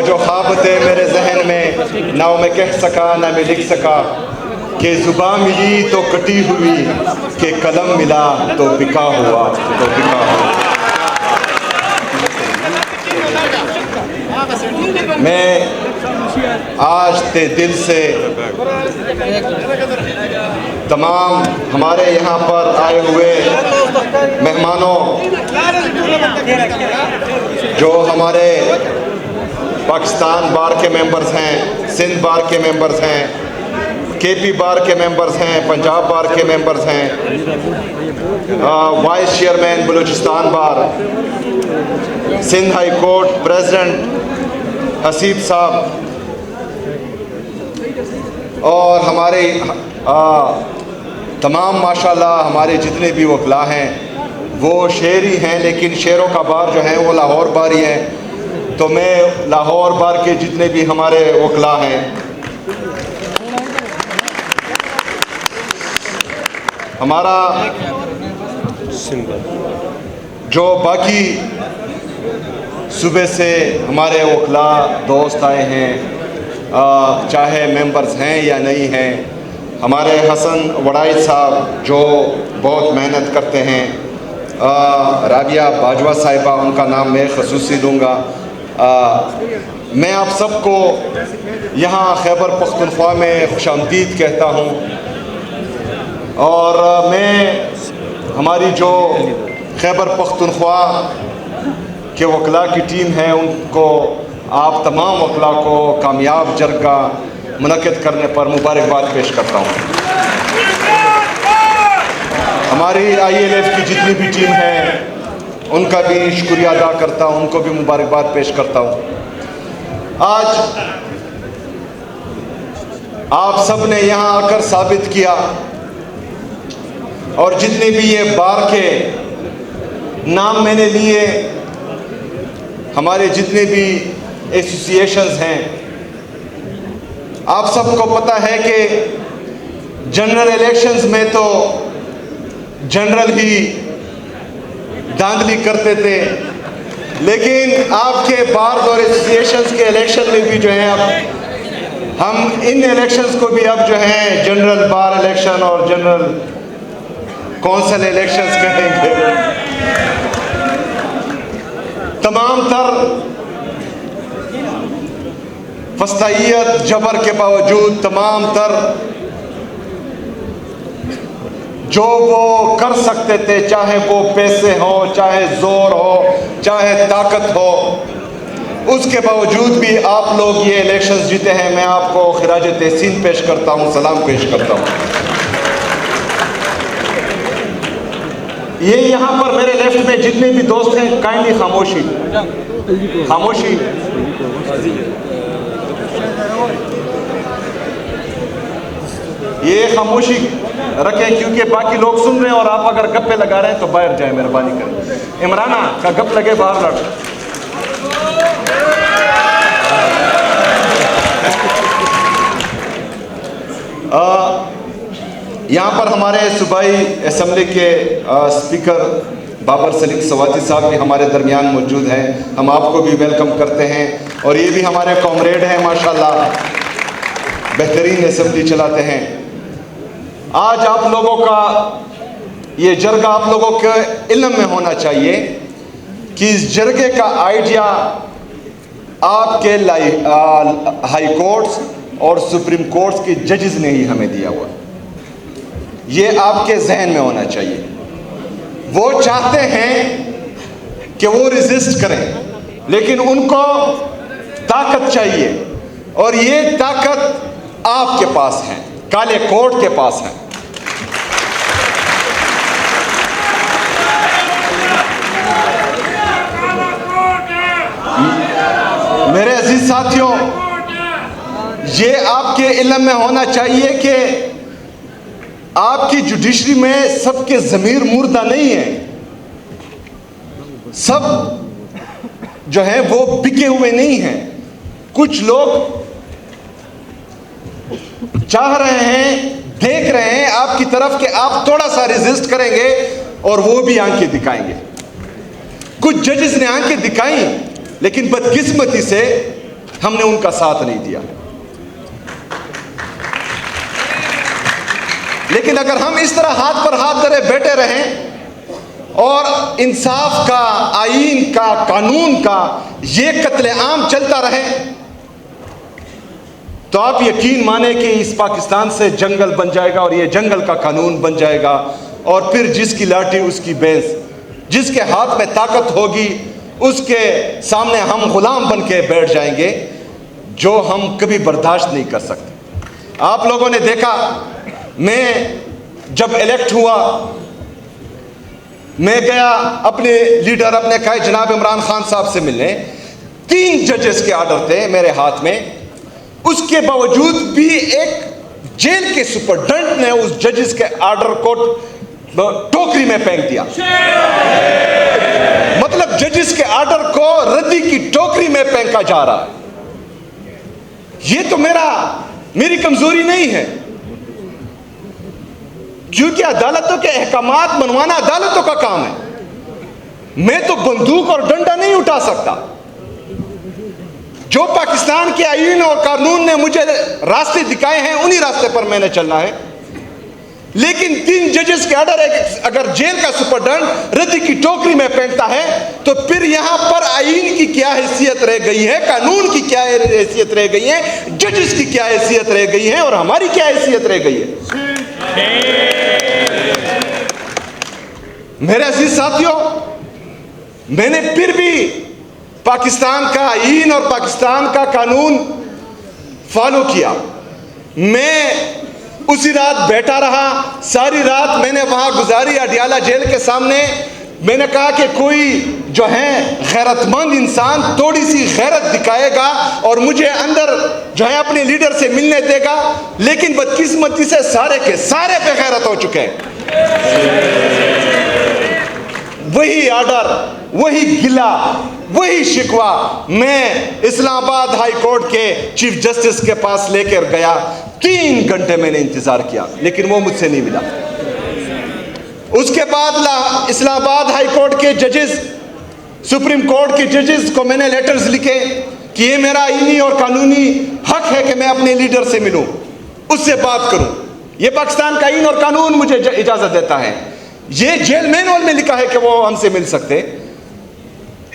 वो जो ख्वाब थे मेरे जहन में, ना मैं कह सका ना मैं लिख सका, कि ज़ुबान मिली तो कटी हुई, कि कलम मिला तो बिका हुआ, तो बिका हुआ। मैं आज ते दिल से तमाम हमारे यहाँ पर आए हुए मेहमानों, जो हमारे पाकिस्तान बार के मेंबर्स हैं, सिंध बार के मेंबर्स हैं, केपी बार के मेंबर्स हैं, पंजाब बार के मेंबर्स हैं, vice chairman Balochistan bar, Sindh high court president Haseeb साहब, और हमारे तमाम माशाल्लाह हमारे जितने भी वकला हैं वो शेर ही हैं, लेकिन शेरों का बार जो है वो लाहौर बार ही है। तो मैं लाहौर बार के जितने भी हमारे वकला हैं, हमारा जो बाकी सुबह से हमारे वकला दोस्त आए हैं, चाहे मेंबर्स हैं या नहीं हैं, हमारे हसन वड़ाई साहब जो बहुत मेहनत करते हैं, राबिया बाजवा साहिबा, उनका नाम मैं खसूसी लूँगा। मैं आप सबको यहाँ खैबर पख्तूनख्वा में खुशामदीद कहता हूँ, और मैं हमारी जो खैबर पख्तूनख्वा के वकला की टीम है उनको, आप तमाम वकला को कामयाब जरगा मुनक़िद करने पर मुबारकबाद पेश करता हूँ। हमारी ILF की जितनी भी टीम है उनका भी शुक्रिया अदा करता हूँ, उनको भी मुबारकबाद पेश करता हूँ। आज आप सब ने यहाँ आकर साबित किया, और जितने भी ये बार के नाम मैंने लिए, हमारे जितने भी एसोसिएशंस हैं, आप सबको पता है कि जनरल इलेक्शंस में तो जनरल ही धांधली करते थे, लेकिन आपके बार्स और एसोसिएशंस के इलेक्शन में भी जो है अब हम इन इलेक्शंस को भी अब जो है जनरल बार इलेक्शन और जनरल कौंसिल इलेक्शंस कहेंगे। तमाम तर फस्तायत जबर के बावजूद, तमाम तर जो वो कर सकते थे, चाहे वो पैसे हो, चाहे जोर हो, चाहे ताकत हो, उसके बावजूद भी आप लोग ये इलेक्शंस जीते हैं। मैं आपको खिराज तहसीन पेश करता हूँ, सलाम पेश करता हूँ। ये यहाँ पर मेरे लेफ्ट में जितने भी दोस्त हैं, काइंडली खामोशी, खामोशी। ये खामोशी रखें, क्योंकि बाकी लोग सुन रहे हैं, और आप अगर गप्पे लगा रहे हैं तो बाहर जाए, मेहरबानी करें। इमराना का गप लगे, बाहर लड़। यहाँ पर हमारे सूबाई असम्बली के स्पीकर बाबर सलीम सवाती साहब भी हमारे दरमियान मौजूद हैं। हम आपको भी वेलकम करते हैं, और ये भी हमारे कॉमरेड हैं, माशाल्लाह बेहतरीन असम्बली चलाते हैं। आज आप लोगों का ये जरगा आप लोगों के इल्म में होना चाहिए कि इस जरगे का आइडिया आपके हाई कोर्ट्स और सुप्रीम कोर्ट्स के जजेस ने ही हमें दिया हुआ। ये आपके जहन में होना चाहिए। वो चाहते हैं कि वो रेजिस्ट करें, लेकिन उनको ताकत चाहिए, और ये ताकत आपके पास है, काले कोर्ट के पास है। मेरे अजीज साथियों, ये आपके इल्म में होना चाहिए कि आपकी जुडिशरी में सबके ज़मीर मुर्दा नहीं है, सब जो है वो बिके हुए नहीं हैं। कुछ लोग चाह रहे हैं, देख रहे हैं आपकी तरफ कि आप थोड़ा सा रेजिस्ट करेंगे और वो भी आंखें दिखाएंगे। कुछ जजेस ने आंखें दिखाई, लेकिन बदकिस्मती से हमने उनका साथ नहीं दिया। लेकिन अगर हम इस तरह हाथ पर हाथ धरे बैठे रहें और इंसाफ का, आईन का, कानून का ये कत्लेआम चलता रहे, तो आप यकीन माने कि इस पाकिस्तान से जंगल बन जाएगा और ये जंगल का कानून बन जाएगा। और फिर जिसकी लाठी उसकी भैंस, जिसके हाथ में ताकत होगी उसके सामने हम गुलाम बन के बैठ जाएंगे, जो हम कभी बर्दाश्त नहीं कर सकते। आप लोगों ने देखा, मैं जब इलेक्ट हुआ, मैं गया अपने लीडर, अपने कहे जनाब इमरान खान साहब से मिलने। 3 जजेस के ऑर्डर थे मेरे हाथ में, उसके बावजूद भी एक जेल के सुपरडेंट ने उस जजेस के ऑर्डर को टोकरी में फेंक दिया। मतलब जजेस के ऑर्डर को रद्दी की टोकरी में फेंका जा रहा है। ये तो मेरी कमजोरी नहीं है, क्योंकि अदालतों के अहकामात मनवाना अदालतों का काम है। मैं तो बंदूक और डंडा नहीं उठा सकता। जो पाकिस्तान के आईन और कानून ने मुझे रास्ते दिखाए हैं, उन्हीं रास्ते पर मैंने चलना है। लेकिन 3 जजेस के ऑर्डर अगर जेल का सुपरडेंट रद्दी की टोकरी में फेंकता है, तो फिर यहां पर आईन की क्या हैसियत रह गई है, कानून की क्या हैसियत रह गई है, जजेस की क्या हैसियत रह गई है और हमारी क्या हैसियत रह गई है। मेरे अजीज साथियों, मैंने फिर भी पाकिस्तान का आईन और पाकिस्तान का कानून फॉलो किया। मैं उसी रात बैठा रहा, सारी रात मैंने वहां गुजारी अडियाला जेल के सामने। मैंने कहा कि कोई जो है गैरतमंद इंसान थोड़ी सी गैरत दिखाएगा और मुझे अंदर जो है अपने लीडर से मिलने देगा। लेकिन बदकिस्मती से सारे के सारे बेगैरत हो चुके हैं। वही ऑर्डर, वही गिला, वही शिकवा मैं इस्लामाबाद हाई कोर्ट के चीफ जस्टिस के पास लेकर गया। 3 घंटे मैंने इंतजार किया, लेकिन वो मुझसे नहीं मिला। उसके बाद इस्लामाबाद हाई कोर्ट के जजेस, सुप्रीम कोर्ट के जजेस को मैंने लेटर्स लिखे कि ये मेरा आईनी और कानूनी हक है कि मैं अपने लीडर से मिलूं, उससे बात करूं। ये पाकिस्तान का आईन और कानून मुझे इजाजत देता है। ये जेल मैनुअल में लिखा है कि वो हमसे मिल सकते।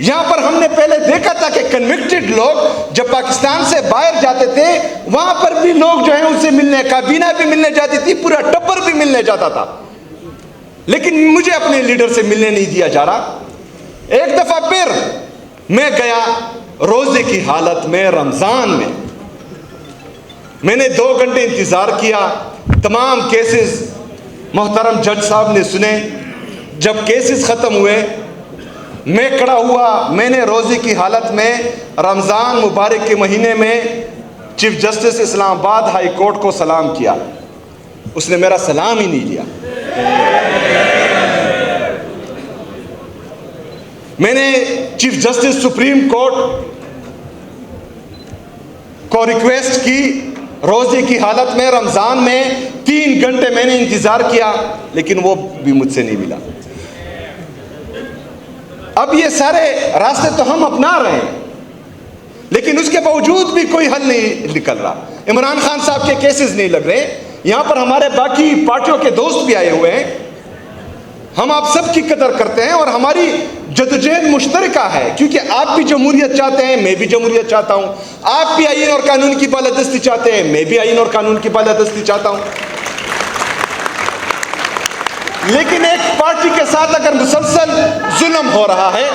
यहां पर हमने पहले देखा था कि कन्विक्टेड लोग जब पाकिस्तान से बाहर जाते थे, वहां पर भी लोग जो है उनसे मिलने, काबीना भी मिलने जाती थी, पूरा टब्बर भी मिलने जाता था। लेकिन मुझे अपने लीडर से मिलने नहीं दिया जा रहा। एक दफा फिर मैं गया रोजे की हालत में, रमजान में। मैंने 2 घंटे इंतजार किया। तमाम केसेस मोहतरम जज साहब ने सुने। जब केसेस खत्म हुए, मैं खड़ा हुआ। मैंने रोजे की हालत में रमजान मुबारक के महीने में chief justice Islamabad high court को सलाम किया। उसने मेरा सलाम ही नहीं लिया। मैंने चीफ जस्टिस सुप्रीम कोर्ट को रिक्वेस्ट की, रोजे की हालत में रमजान में 3 घंटे मैंने इंतजार किया, लेकिन वो भी मुझसे नहीं मिला। अब ये सारे रास्ते तो हम अपना रहे हैं, लेकिन उसके बावजूद भी कोई हल नहीं निकल रहा। इमरान खान साहब के केसेस नहीं लग रहे। यहां पर हमारे बाकी पार्टियों के दोस्त भी आए हुए हैं। हम आप सब की कदर करते हैं और हमारी जदोजहद मुश्तरका है, क्योंकि आप भी जमहूरियत चाहते हैं, मैं भी जमहूरियत चाहता हूं। आप भी आईन और कानून की बालादस्ती चाहते हैं, मैं भी आईन और कानून की बालादस्ती चाहता हूं। लेकिन एक पार्टी के साथ अगर मुसलसल जुल्म हो रहा है,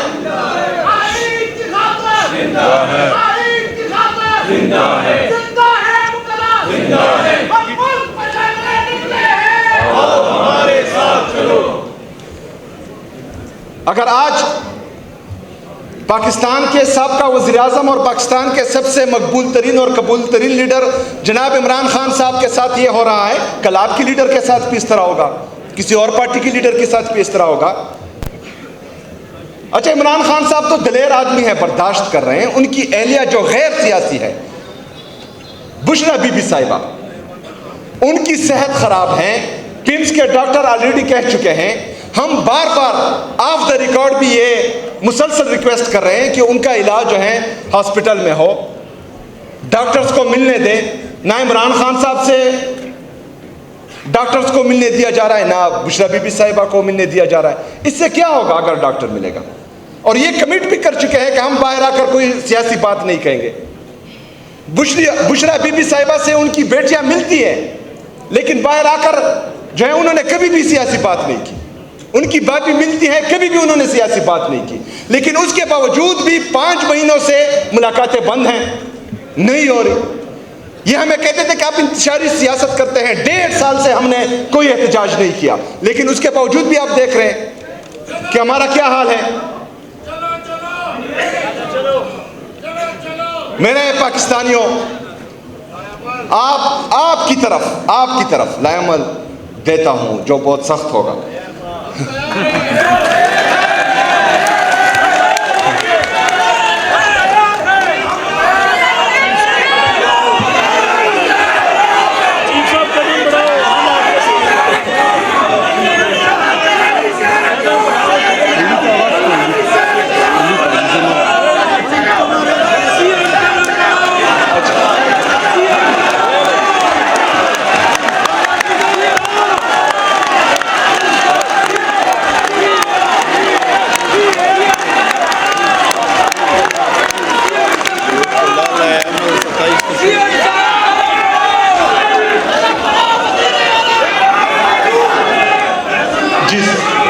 अगर आज पाकिस्तान के साबका वज़ीर-ए-आज़म और पाकिस्तान के सबसे मकबूल तरीन और कबूल तरीन लीडर जनाब इमरान खान साहब के साथ ये हो रहा है, कल आपके लीडर के साथ भी इस तरह होगा, किसी और पार्टी के लीडर के साथ भी इस तरह होगा। अच्छा, इमरान खान साहब तो दलेर आदमी है, बर्दाश्त कर रहे हैं। उनकी एहलिया जो गैर सियासी है, बुशरा बीबी साहिबा, उनकी सेहत खराब है। टिम्स के डॉक्टर ऑलरेडी कह चुके हैं। हम बार बार ऑफ द रिकॉर्ड भी ये मुसलसल रिक्वेस्ट कर रहे हैं कि उनका इलाज जो है हॉस्पिटल में हो। डॉक्टर्स को मिलने दें। ना इमरान खान साहब से डॉक्टर्स को मिलने दिया जा रहा है, ना बुशरा बीबी साहिबा को मिलने दिया जा रहा है। इससे क्या होगा अगर डॉक्टर मिलेगा? और ये कमिट भी कर चुके हैं कि हम बाहर आकर कोई सियासी बात नहीं कहेंगे। बुशरा बीबी साहिबा से उनकी बेटियां मिलती है, लेकिन बाहर आकर जो है उन्होंने कभी भी सियासी बात नहीं की। उनकी बातें मिलती हैं, कभी भी उन्होंने सियासी बात नहीं की, लेकिन उसके बावजूद भी 5 महीनों से मुलाकातें बंद हैं, नहीं हो रही। ये हमें कहते थे कि आप इंतशारी सियासत करते हैं। 1.5 साल से हमने कोई एहतजाज नहीं किया, लेकिन उसके बावजूद भी आप देख रहे हैं कि हमारा क्या हाल है। मेरे पाकिस्तानियों, आपकी तरफ लायमल देता हूं जो बहुत सख्त होगा।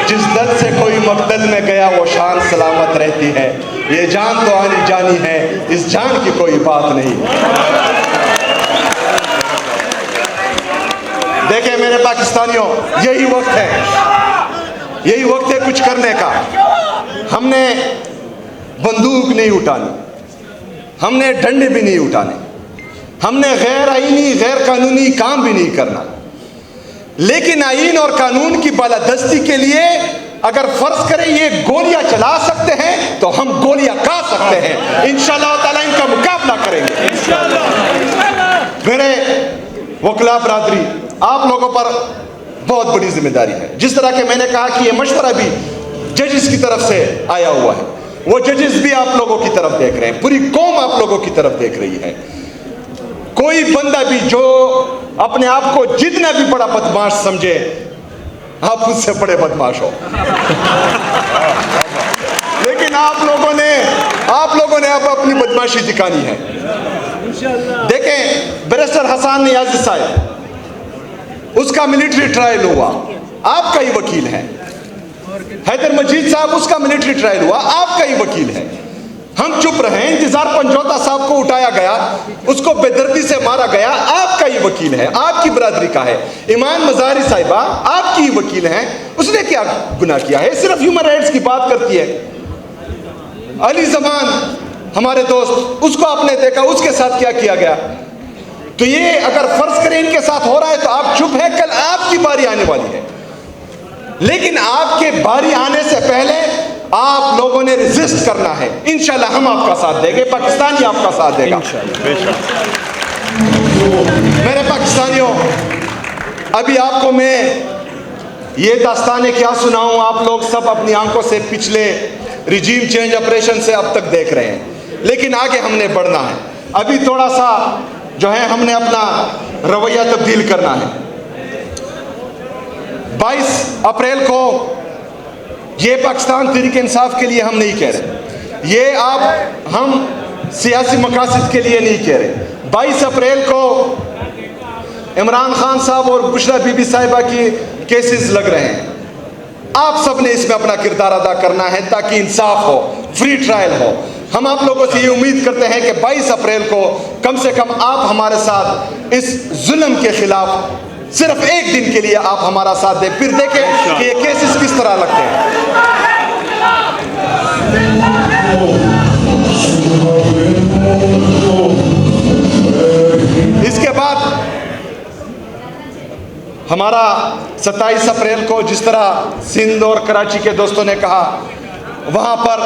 जिस दर्द से कोई मकतल में गया वो शान सलामत रहती है। ये जान तो आनी जानी है, इस जान की कोई बात नहीं। देखें मेरे पाकिस्तानियों, यही वक्त है कुछ करने का। हमने बंदूक नहीं उठानी, हमने डंडे भी नहीं उठाने, हमने गैर आईनी गैर कानूनी काम भी नहीं करना। लेकिन आईन और कानून की बालादस्ती के लिए अगर फर्ज करें ये गोलियां चला सकते हैं तो हम गोलियां खा सकते हैं। इंशाअल्लाह ताला इनका मुकाबला करेंगे। मेरे वकला बरादरी, आप लोगों पर बहुत बड़ी जिम्मेदारी है। जिस तरह के मैंने कहा कि ये मशवरा भी जजेस की तरफ से आया हुआ है, वो जजेस भी आप लोगों की तरफ देख रहे हैं, पूरी कौम आप लोगों की तरफ देख रही है। कोई बंदा भी जो अपने आप को जितना भी बड़ा बदमाश समझे, आप उससे बड़े बदमाश हो। लेकिन आप लोगों ने अब अपनी बदमाशी दिखानी है। देखें, बैरिस्टर हसन नियाज़ी साहब, उसका मिलिट्री ट्रायल हुआ, आपका ही वकील है। हैदर मजीद साहब, उसका मिलिट्री ट्रायल हुआ, आपका ही वकील है। हम चुप रहे। इंतजार पंजोता साहब को उठाया गया, उसको बेदर्दी से मारा गया, आपका ही वकील है, आपकी बरादरी का है। ईमान मज़ारी साहिबा आपकी ही वकील हैं, उसने क्या गुनाह किया है? सिर्फ ह्यूमन राइट्स की बात करती है। अली जमान हमारे दोस्त, उसको आपने देखा, उसके साथ क्या किया गया? तो ये अगर फर्ज करें इनके साथ हो रहा है तो आप चुप है, कल आपकी बारी आने वाली है। लेकिन आपके बारी आने से पहले आप लोगों ने रेजिस्ट करना है। इंशाल्लाह हम आपका साथ देंगे, पाकिस्तानी आपका साथ देगा। मेरे पाकिस्तानियों, अभी आपको मैं ये दास्तानें क्या सुनाऊं, आप लोग सब अपनी आंखों से पिछले रिजीम चेंज ऑपरेशन से अब तक देख रहे हैं, लेकिन आगे हमने बढ़ना है। अभी थोड़ा सा जो है हमने अपना रवैया तब्दील करना है। 22 अप्रैल को ये पाकिस्तान तहरीक इंसाफ के लिए हम नहीं कह रहे, ये हम सियासी मकासद के लिए नहीं कह रहे। 22 अप्रैल को इमरान खान साहब और बुशरा बीबी साहिबा की केसेस लग रहे हैं। आप सब ने इसमें अपना किरदार अदा करना है ताकि इंसाफ हो, फ्री ट्रायल हो। हम आप लोगों से ये उम्मीद करते हैं कि 22 अप्रैल को कम से कम आप हमारे साथ इस जुल्म के खिलाफ सिर्फ एक दिन के लिए आप हमारा साथ दें, फिर देखें कि ये केसेस किस तरह लगते हैं। इसके बाद हमारा 27 अप्रैल को जिस तरह सिंध और कराची के दोस्तों ने कहा, वहां पर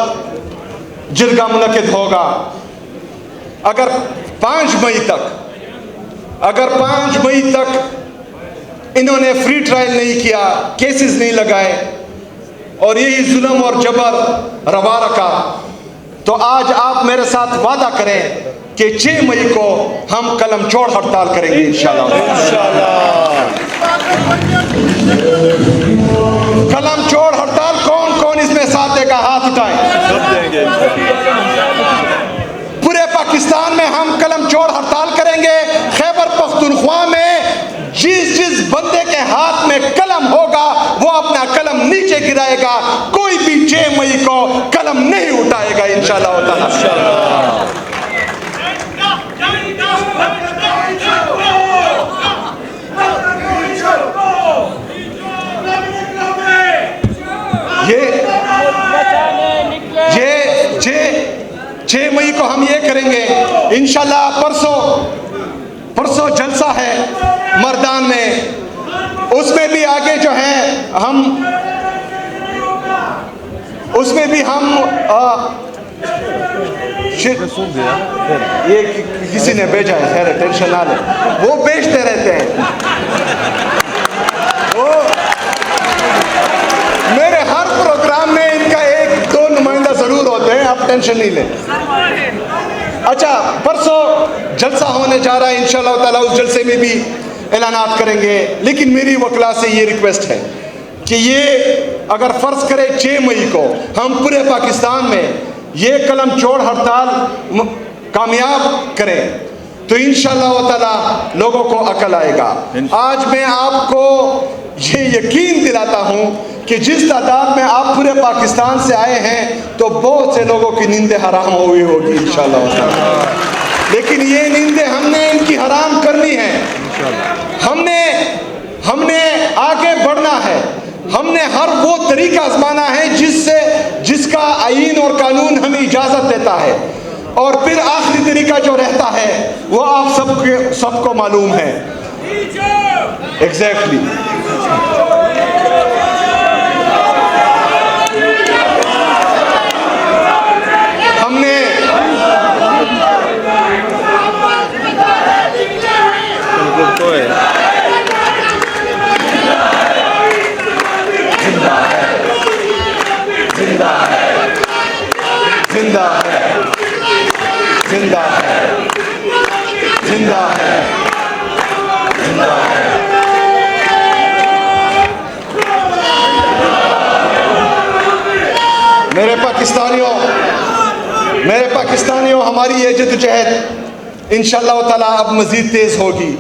जिरगा मुनक्किद होगा। अगर 5 मई तक इन्होंने फ्री ट्रायल नहीं किया, केसेस नहीं लगाए और यही जुल्म और जबर रवा रखा, तो आज आप मेरे साथ वादा करें कि 6 मई को हम कलम छोड़ हड़ताल करेंगे इंशाल्लाह। कलम छोड़ हड़ताल कौन कौन इसमें साथ देगा? हाथ उठाएं। पूरे पाकिस्तान में हम कलम छोड़ हड़ताल करेंगे। खैबर पख्तूनख्वा में जिस बंदे के हाथ में कलम होगा वो अपना कलम नीचे गिराएगा। कोई भी 6 मई को कलम नहीं उठाएगा इंशाल्लाह ताला। ये 6 मई को हम ये करेंगे इंशाल्लाह। परसों जलसा है मर्दान में, उसमें भी आगे जो है हम उसमें भी हम ये किसी ने भेजा है, खैर टेंशन ना ले, वो बेचते रहते हैं। वो मेरे हर प्रोग्राम में इनका 1-2 नुमाइंदा जरूर होते हैं, आप टेंशन नहीं लें। अच्छा, परसों जलसा होने जा रहा है इंशाल्लाह ताला, उस जलसे में भी ऐलानात करेंगे। लेकिन मेरी वकला से ये रिक्वेस्ट है कि ये अगर फर्ज करें 6 मई को हम पूरे पाकिस्तान में ये कलम छोड़ हड़ताल कामयाब करें तो इंशाल्लाह ताला लोगों को अकल आएगा। आज मैं आपको ये यकीन दिलाता हूँ कि जिस तादाद में आप पूरे पाकिस्तान से आए हैं तो बहुत से लोगों की नींदें हराम हुई होगी इंशाल्लाह ताला। लेकिन ये नींदें हमने इनकी हराम करनी है। हमने आगे बढ़ना है। हमने हर वो तरीका आजमाना है जिसका आईन और कानून हमें इजाजत देता है। और फिर आखिरी तरीका जो रहता है वो आप सबको मालूम है। एग्जैक्टली हमने जिंदा है, जिंदा है, जिंदा है, जिंदा है। मेरे पाकिस्तानियों हमारी ये जद्दोजहद इंशाल्लाह ताला अब मजीद तेज होगी।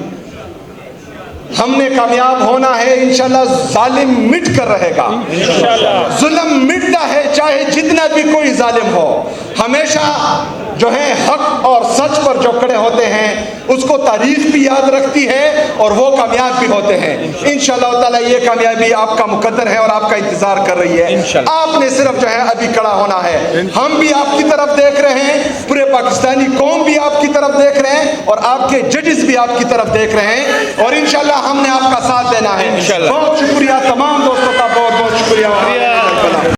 हमने कामयाब होना है इंशाल्लाह। जालिम मिट कर रहेगा, जुल्म मिटता है चाहे जितना भी कोई जालिम हो। हमेशा जो है हक और सच पर जो खड़े होते हैं उसको तारीख भी याद रखती है और वो कामयाब भी होते हैं इंशाल्लाह ताला। ये कामयाबी आपका मुकद्दर है और आपका इंतजार कर रही है। आपने सिर्फ जो है अभी खड़ा होना है। हम भी आपकी तरफ देख रहे हैं, पूरे पाकिस्तानी कौम भी आपकी तरफ देख रहे हैं और आपके जजेस भी आपकी तरफ देख रहे हैं और इंशाल्लाह हमने आपका साथ देना है। बहुत शुक्रिया, तमाम दोस्तों का बहुत बहुत शुक्रिया।